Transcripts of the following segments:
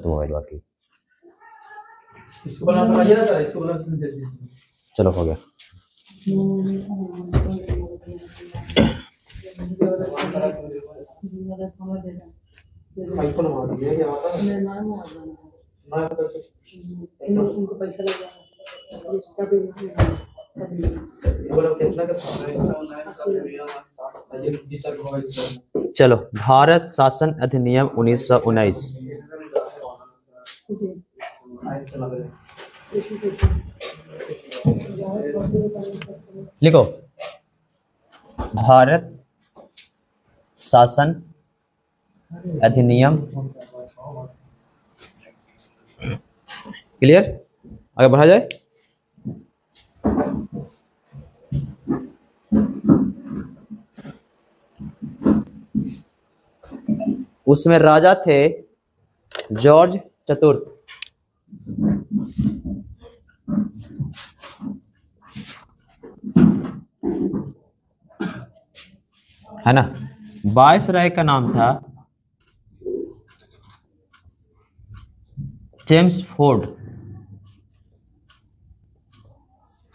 खत्म मोबाइल बाकी। इसको बना बनाइए ना सर, इसको बना दे दीजिए। चलो हो गया। आईफोन मार दिया क्या आता है ना उनको पैसा लगा बोलो कितना का चलो, भारत शासन अधिनियम 1919 लिखो। भारत शासन अधिनियम, क्लियर? आगे बढ़ा जाए। उसमें राजा थे जॉर्ज चतुर्थ। है ना। वायसराय का नाम था जेम्स फोर्ड।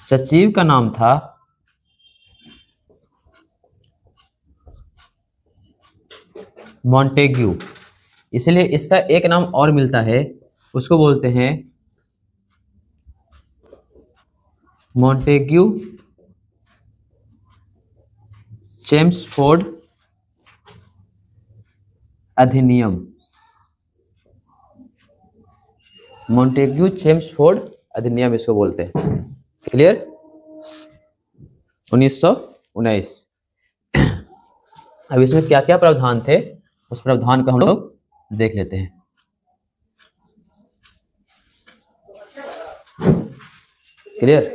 सचिव का नाम था मॉन्टेग्यू। इसलिए इसका एक नाम और मिलता है, उसको बोलते हैं मॉन्टेग्यू चेम्सफोर्ड अधिनियम। मॉन्टेग्यू चेम्सफोर्ड अधिनियम इसको बोलते हैं। क्लियर? 1919। अब इसमें क्या क्या प्रावधान थे, उस प्रावधान को हम लोग देख लेते हैं। क्लियर?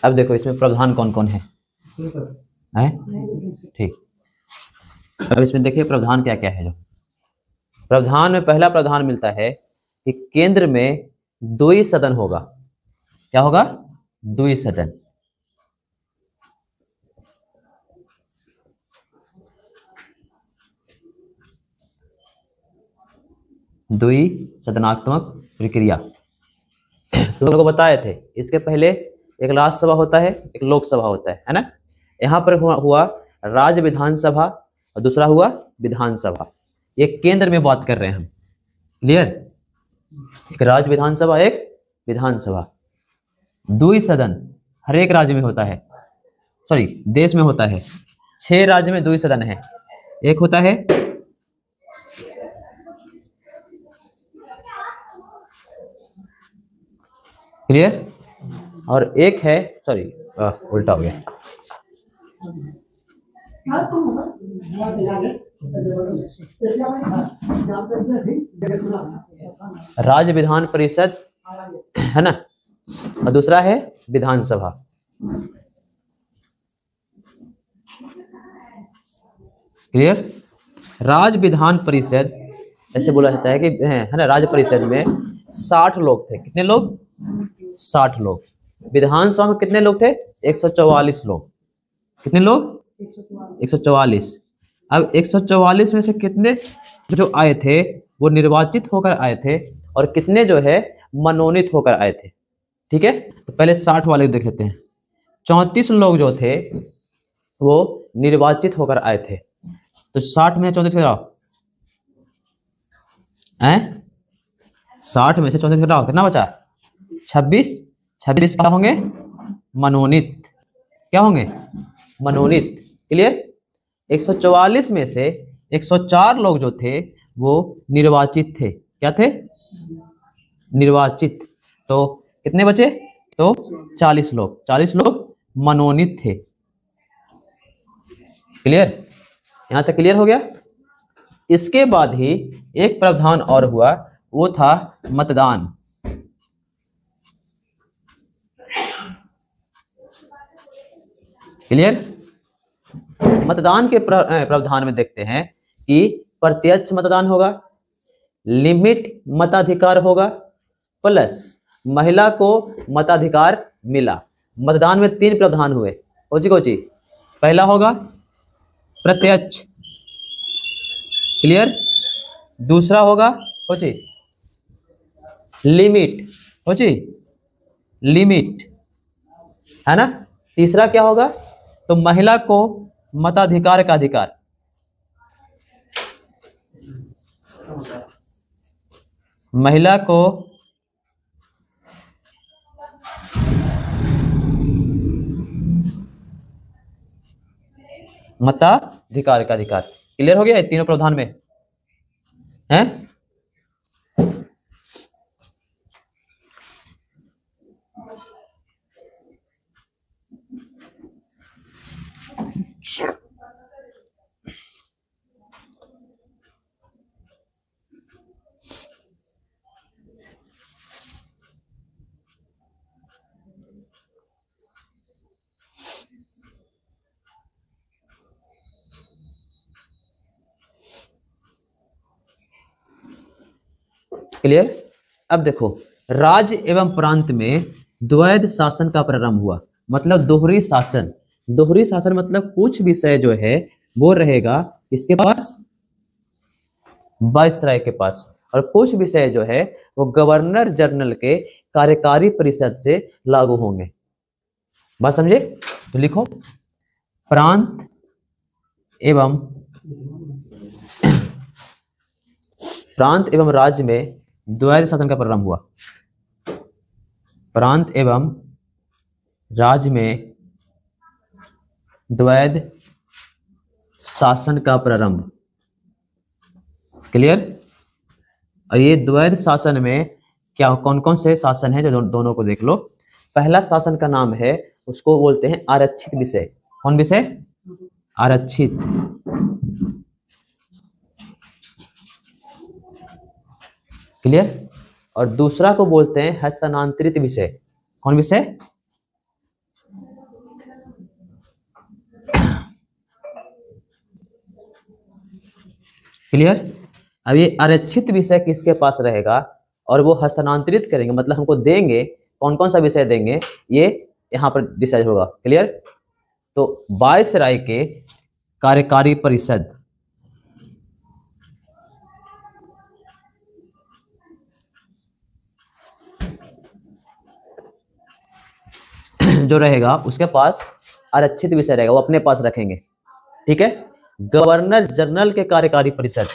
अब देखो इसमें प्रावधान कौन कौन है, ठीक। अब इसमें देखिए प्रावधान क्या क्या है। जो प्रावधान में पहला प्रावधान मिलता है कि केंद्र में द्वि सदन होगा। क्या होगा? द्वि सदन। द्वि सदनात्मक प्रक्रिया तुम लोगों को बताए थे। इसके पहले एक राज्यसभा होता है, एक लोकसभा होता है ना। यहाँ पर हुआ राज्य विधानसभा और दूसरा हुआ विधानसभा। ये केंद्र में बात कर रहे हैं हम। क्लियर? एक राज्य विधानसभा, एक विधानसभा। द्वि सदन हर एक राज्य में होता है, सॉरी देश में होता है। 6 राज्य में द्वि सदन है। एक होता है क्लियर, और एक है, सॉरी उल्टा हो गया। राज्य विधान परिषद है ना, और दूसरा है विधानसभा। क्लियर? राज्य विधान परिषद ऐसे बोला जाता है कि है ना, राज्य परिषद में 60 लोग थे। कितने लोग? 60 लोग। विधानसभा में कितने लोग थे? 144 लोग। कितने लोग? 144। अब 144 में से कितने जो आए थे वो निर्वाचित होकर आए थे, और कितने जो है मनोनीत होकर आए थे। ठीक है, तो पहले 60 वाले देख लेते हैं। 34 लोग जो थे वो निर्वाचित होकर आए थे। तो 60 में 34 कराओ, 60 में से 34 कराओ, कितना बचा? 26। 26 क्या होंगे? मनोनीत। क्या होंगे? मनोनीत। क्लियर? 144 में से 104 लोग जो थे वो निर्वाचित थे। क्या थे? निर्वाचित। तो कितने बचे? तो 40 लोग। 40 लोग मनोनीत थे। क्लियर? यहां तक क्लियर हो गया? इसके बाद ही एक प्रावधान और हुआ, वो था मतदान। क्लियर? मतदान के प्रावधान में देखते हैं कि प्रत्यक्ष मतदान होगा, लिमिट मताधिकार होगा, प्लस महिला को मताधिकार मिला। मतदान में 3 प्रावधान हुए। कोची कोची? पहला होगा प्रत्यक्ष, क्लियर। दूसरा होगा कोची? लिमिट, कोची? लिमिट, है ना। तीसरा क्या होगा? तो महिला को मताधिकार का अधिकार। महिला को मताधिकार का अधिकार। क्लियर हो गया ये तीनों प्रावधान में हैं? क्लियर। अब देखो, राज्य एवं प्रांत में द्वैध शासन का प्रारंभ हुआ, मतलब दोहरी शासन। दोहरी शासन मतलब कुछ विषय जो है वो रहेगा इसके पास, वायसराय के पास, और कुछ विषय जो है वो गवर्नर जनरल के कार्यकारी परिषद से लागू होंगे। बात समझे? तो लिखो, प्रांत एवं राज्य में द्वैध शासन का प्रारंभ हुआ। प्रांत एवं राज्य में द्वैध शासन का प्रारंभ। क्लियर। और ये द्वैध शासन में क्या कौन कौन से शासन है जो दोनों को देख लो। पहला शासन का नाम है, उसको बोलते हैं आरक्षित विषय। कौन विषय? आरक्षित। क्लियर। और दूसरा को बोलते हैं हस्तांतरित विषय। कौन विषय? क्लियर। अब ये आरक्षित विषय किसके पास रहेगा और वो हस्तांतरित करेंगे, मतलब हमको देंगे, कौन कौन सा विषय देंगे ये यहां पर डिसाइड होगा। क्लियर। तो वायसराय के कार्यकारी परिषद जो रहेगा उसके पास आरक्षित विषय रहेगा, वो अपने पास रखेंगे। ठीक है। गवर्नर जनरल के कार्यकारी परिषद,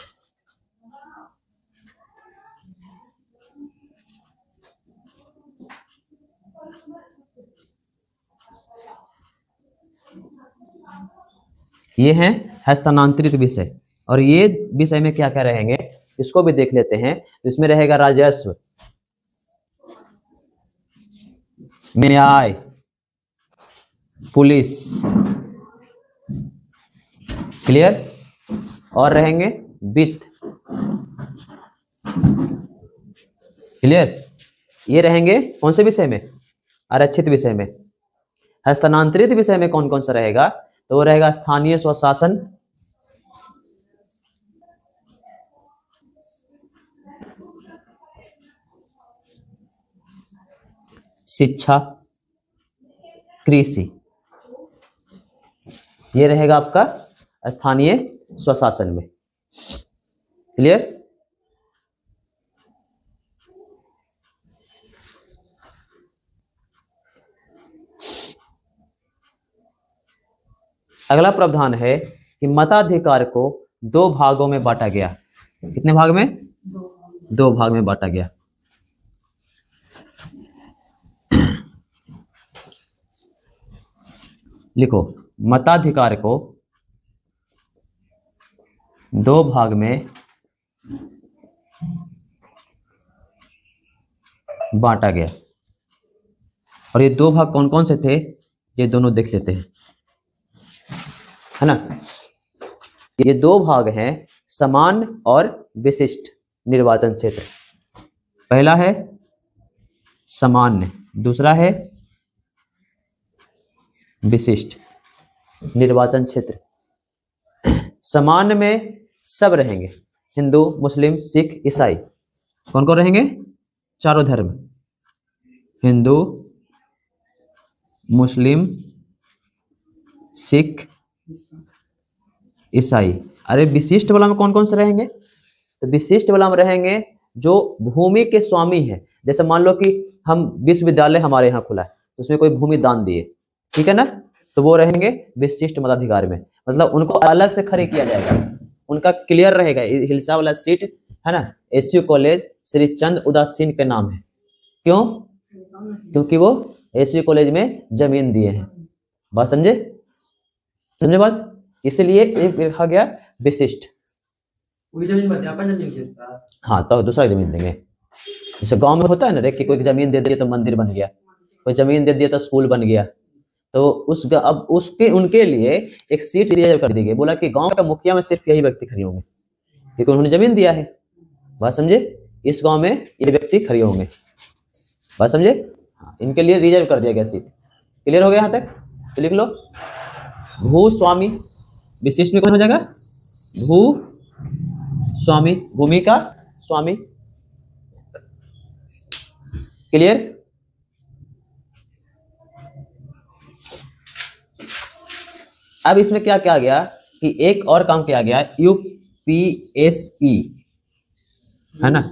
ये हैं हस्तांतरित विषय। और ये विषय में क्या क्या रहेंगे इसको भी देख लेते हैं। तो इसमें रहेगा राजस्व, न्याय, पुलिस। क्लियर। और रहेंगे वित्त। क्लियर। ये रहेंगे कौन से विषय में? आरक्षित विषय में। हस्तांतरित विषय में कौन कौन सा रहेगा? तो वो रहेगा स्थानीय स्वशासन, शिक्षा, कृषि। ये रहेगा आपका स्थानीय स्वशासन में। क्लियर। अगला प्रावधान है कि मताधिकार को 2 भागों में बांटा गया। कितने भाग में? 2 भाग में बांटा गया। लिखो, मताधिकार को 2 भाग में बांटा गया। और ये 2 भाग कौन कौन से थे ये दोनों देख लेते हैं, है ना। ये 2 भाग हैं समान और विशिष्ट निर्वाचन क्षेत्र। पहला है सामान्य, दूसरा है विशिष्ट निर्वाचन क्षेत्र। सामान्य में सब रहेंगे, हिंदू, मुस्लिम, सिख, ईसाई। कौन कौन रहेंगे? चारों धर्म, हिंदू, मुस्लिम, सिख, ईसाई। अरे विशिष्ट वाला में कौन कौन से रहेंगे? तो विशिष्ट वाला में रहेंगे जो भूमि के स्वामी हैं। जैसे मान लो कि हम विश्वविद्यालय हमारे यहाँ खुला है, तो उसमें कोई भूमि दान दिए, ठीक है ना, तो वो रहेंगे विशिष्ट मताधिकार में। मतलब उनको अलग से खड़ी किया जाएगा, उनका क्लियर रहेगा। हिलसा वाला सीट है ना, एसयू कॉलेज श्री चंद उदासीन के नाम है। क्यों? क्योंकि वो एसयू कॉलेज में जमीन दिए हैं। बात समझे? समझे बात? इसलिए एक लिखा गया विशिष्ट। वही जमीन बता, अपन जमीन खेलता। हाँ, तो दूसरा जमीन देंगे। जैसे गांव में होता है ना, कि कोई जमीन दे दिया तो मंदिर बन गया, कोई जमीन दे दिया तो स्कूल बन गया, तो अब उसके उनके लिए एक सीट रिजर्व कर दी गई। बोला कि गांव का मुखिया में सिर्फ यही व्यक्ति खड़े होंगे, क्योंकि उन्होंने जमीन दिया है। बात समझे? इस गांव में ये व्यक्ति खड़े होंगे। बात समझे? हाँ, इनके लिए रिजर्व कर दिया गया सीट। क्लियर हो गया यहाँ तक? तो लिख लो, भू स्वामी। विशिष्ट में कौन हो जाएगा? भू स्वामी, भूमि का स्वामी। क्लियर? अब इसमें क्या किया गया कि एक और काम किया गया, यूपीएसई है ना,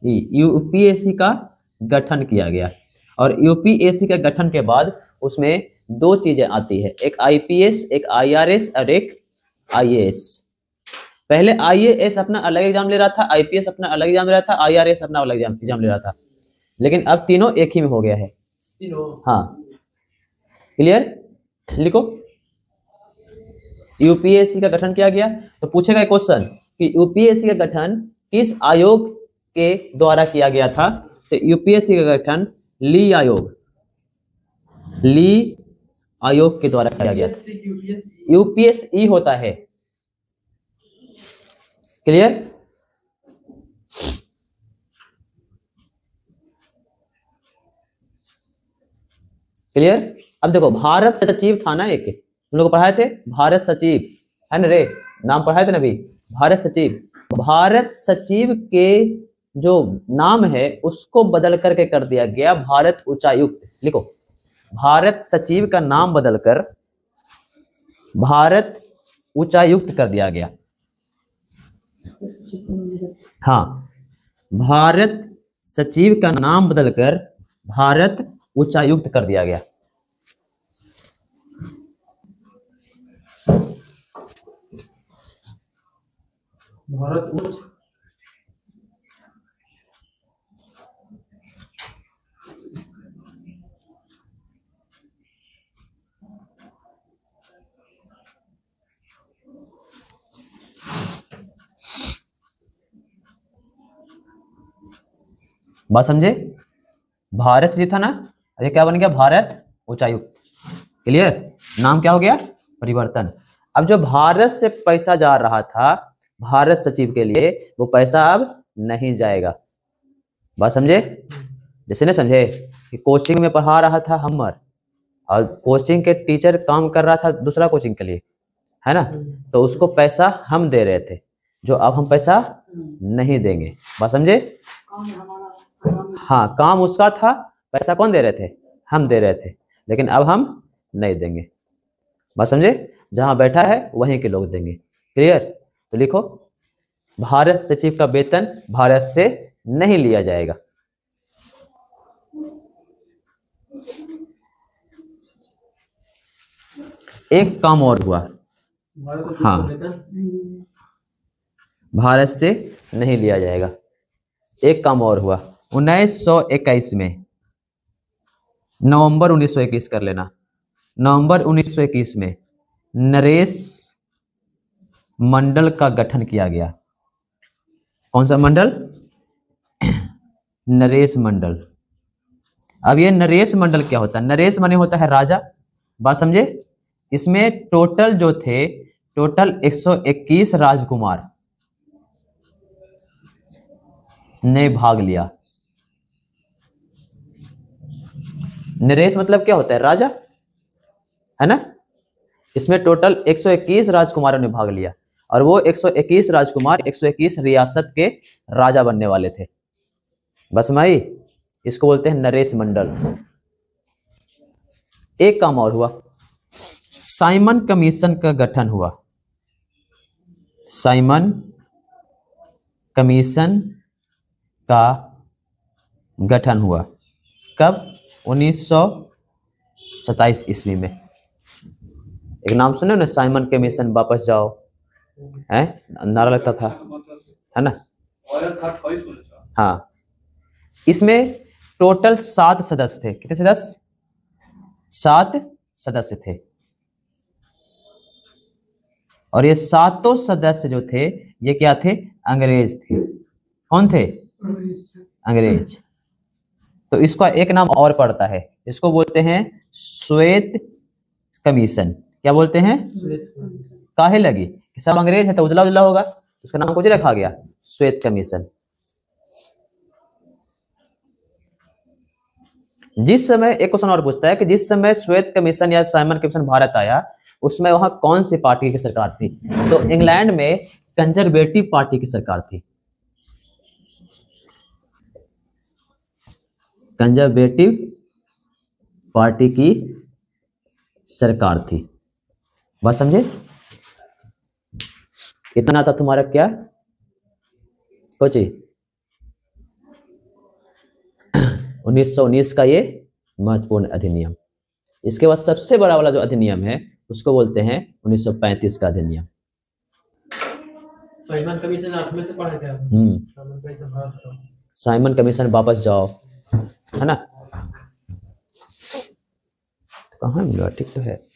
यूपीएससी का गठन किया गया। और यूपीएससी के गठन के बाद उसमें दो चीजें आती है, एक आईपीएस, एक आईआरएस और एक आईएएस। पहले आईएएस अपना अलग एग्जाम ले रहा था, आईपीएस अपना अलग एग्जाम ले रहा था, आईआरएस अपना अलग एग्जाम ले रहा था, लेकिन अब तीनों एक ही में हो गया है। तीनों? हाँ, क्लियर? लिखो, यूपीएससी का गठन किया गया। तो पूछेगा क्वेश्चन कि यूपीएससी का गठन किस आयोग के द्वारा किया गया था? तो यूपीएससी का गठन ली आयोग के द्वारा किया गया था। यूपीएसई होता है। क्लियर? क्लियर? अब देखो, भारत सचिव था ना, एक तुम लोग पढ़ाए थे, भारत सचिव है ना रे, नाम पढ़ाए थे ना अभी, भारत सचिव। भारत सचिव के जो नाम है उसको बदल करके कर दिया गया भारत उच्चायुक्त। लिखो, भारत सचिव का नाम बदलकर भारत उच्चायुक्त कर दिया गया। हाँ, भारत सचिव का नाम बदलकर भारत उच्चायुक्त कर दिया गया। भारत उच्च बात समझे? भारत सचिव था ना, ये क्या बन गया? भारत उच्चायुक्त। क्लियर? नाम क्या हो गया? परिवर्तन। अब जो भारत से पैसा जा रहा था भारत सचिव के लिए, वो पैसा अब नहीं जाएगा। बात समझे? जैसे ना समझे कि कोचिंग में पढ़ा रहा था हमर, और कोचिंग के टीचर काम कर रहा था दूसरा कोचिंग के लिए, है ना, तो उसको पैसा हम दे रहे थे, जो अब हम पैसा नहीं देंगे। बात समझे? हाँ, काम उसका था, पैसा कौन दे रहे थे? हम दे रहे थे, लेकिन अब हम नहीं देंगे। बात समझे? जहां बैठा है वहीं के लोग देंगे। क्लियर? तो लिखो, भारत सचिव का वेतन भारत से नहीं लिया जाएगा। एक काम और हुआ, हाँ, भारत से नहीं लिया जाएगा। एक काम और हुआ, 1921 में, नवंबर 1921 कर लेना, नवंबर 1921 में नरेश मंडल का गठन किया गया। कौन सा मंडल? नरेश मंडल। अब ये नरेश मंडल क्या होता है? नरेश माने होता है राजा। बात समझे? इसमें टोटल जो थे, टोटल 121 राजकुमार ने भाग लिया। नरेश मतलब क्या होता है? राजा, है ना। इसमें टोटल 121 राजकुमारों ने भाग लिया, और वो 121 राजकुमार 121 रियासत के राजा बनने वाले थे। बस भाई, इसको बोलते हैं नरेश मंडल। एक काम और हुआ, साइमन कमीशन का गठन हुआ। साइमन कमीशन का गठन हुआ कब? 1927 ईस्वी में। एक नाम सुने ना, साइमन कमीशन, वापस जाओ, है नारा लगता था, है ना? हाँ, इसमें टोटल 7 सदस्य थे। कितने सदस्य? 7 सदस्य थे। और ये 7 सदस्य जो थे, ये क्या थे? अंग्रेज थे। कौन थे? अंग्रेज। तो इसका एक नाम और पड़ता है, इसको बोलते हैं श्वेत कमीशन। क्या बोलते हैं? काहे लगी कि सब अंग्रेज है तो उजला उजला होगा, उसका नाम कुछ रखा गया, श्वेत कमीशन। जिस समय, एक क्वेश्चन और पूछता है कि जिस समय श्वेत कमीशन या साइमन कमीशन भारत आया, उसमें वहां कौन सी पार्टी की सरकार थी? तो इंग्लैंड में कंजर्वेटिव पार्टी की सरकार थी। कंजर्वेटिव पार्टी की सरकार थी। बात समझे? इतना था तुम्हारा क्या कोची? 1919 का ये महत्वपूर्ण अधिनियम। इसके बाद सबसे बड़ा वाला जो अधिनियम है उसको बोलते हैं 1935 का अधिनियम। साइमन कमीशन 8 में से पढ़ा क्या? साइमन कमीशन वापस जाओ, है ना? कहाँ मिला? ठीक तो है।